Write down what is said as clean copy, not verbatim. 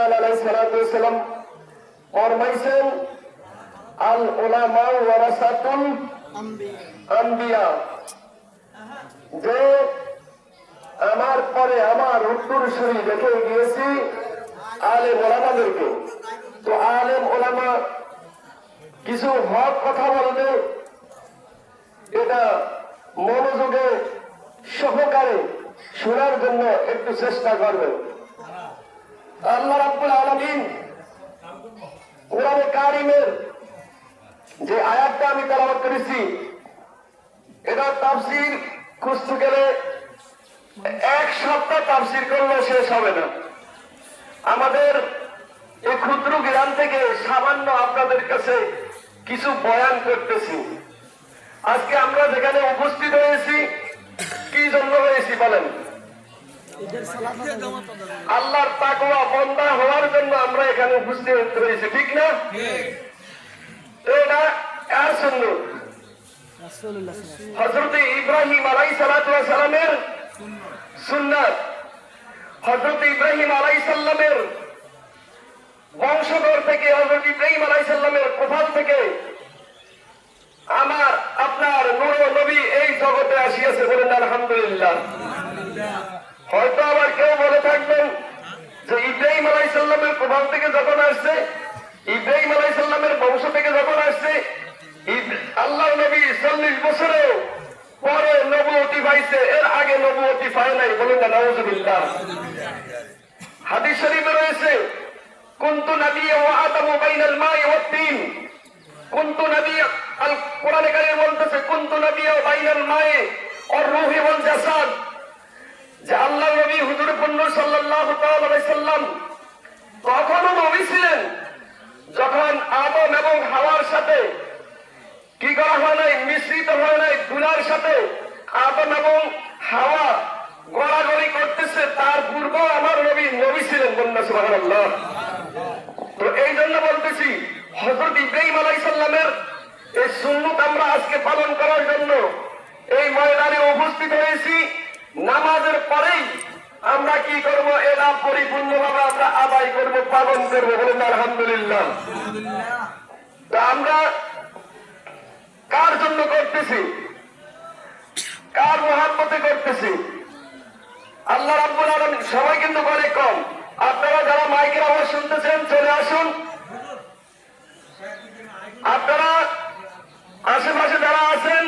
সুলাইমান আলাইহিস সালাতু ওয়াস সালাম ফরমাইছেন, আল উলামা ওয়ারাসাতুল আম্বিয়া, যে আমার পরে আমার উত্তরসূরি রেখে গিয়েছি আলেম ওলামাদেরকে। তো আলেম ওলামা কিছু হক কথা বলবে, এটা মনোযোগে সহকারে শোনার জন্য একটু চেষ্টা করবেন। আল্লাহ রাব্বুল আলামিন কোরআনে কারিমের যে আয়াতটা আমি তেলাওয়াত করেছি, এটা তাফসীর খুঁজতে গেলে এক সপ্তাহ তাফসীর করলে শেষ হবে না। আমাদের এই ক্ষুদ্র জ্ঞান থেকে সামান্য আপনাদের কাছে কিছু বয়ান করতেছি। আজকে আমরা যেখানে উপস্থিত হয়েছি, কি জন্য হয়েছি বলেন? আল্লাহর তাকওয়া বান্দা হওয়ার জন্য আমরা এখানে উপস্থিত হয়েছি, ঠিক না? এটা কার সুন্নাত? হযরত ইব্রাহিম আলাইহিস সালাতু ওয়াস সালামের সুন্নাত। হযরত ইব্রাহিম আলাইহিস সালামের বংশধর থেকে, হযরত ইব্রাহিম আলাইহিস সালামের কোফাল থেকে আমার আপনার নূর নবী এই জগতে আসিয়াছে, বলেন আলহামদুলিল্লাহ। হয়তো আবার কেউ বলে থাকবেন যে ইব্রাহিম আলাইহিস সালামের কোফাল থেকে যখন আসছে, ইব্রাহিম আলাইহিস সালামের বংশ থেকে যখন আসছে, আল্লাহ নবী 40 বছরেও পরে নবুয়তি পাইছে, এর আগে নবুয়তি পায় নাই, বলেন না নাউযুবিল্লাহ। হাদিস শরীফে রয়েছে, কুনতু নাবিয়্যান ওয়া আতামু বাইনাল মাই ওয়াত তিন। কুনতু নাবিয়্যান, আল কোরআনে কারীম বলতেছে কুনতু নাবিয়্যান বাইনাল মাই ওয়ার রূহি ওয়াল জাসাদ, যে আল্লাহ নবী হুজুর পূর্ণ সাল্লাল্লাহু তাআলা আলাইহি সাল্লাম তখনও নবী ছিলেন যখন আদম এবং হাওয়ার সাথে কি করা হয় নাই, মিশ্রিত হয় নাই, দুলার সাথে আদম এবং হাওয়া গড়াগড়ি করতেছে, তার পূর্বেও আমার নবী নবী ছিলেন, বন্যা সুবহানাল্লাহ। তো এই জন্য বলতেছি, হযরত ইব্রাহিম আলাইহিস সালামের এই সুন্নাত আমরা আজকে পালন করার জন্য এই ময়দানে উপস্থিত হয়েছি। নামাজের পরেই আমরা কি করব, এটা পরিপূর্ণভাবে আমরা আদায় করব, পালন করব, বলেন আলহামদুলিল্লাহ। তো আমরা কার জন্য করতেছি, কার মহব্বতে করতেছি? আল্লাহ রাব্বুল আলামিন। সবাই কিন্তু বলে কম। আপনারা যারা মাইকের আওয়াজ শুনতেছেন চলে আসুন। আপনারা আশেপাশে যারা আছেন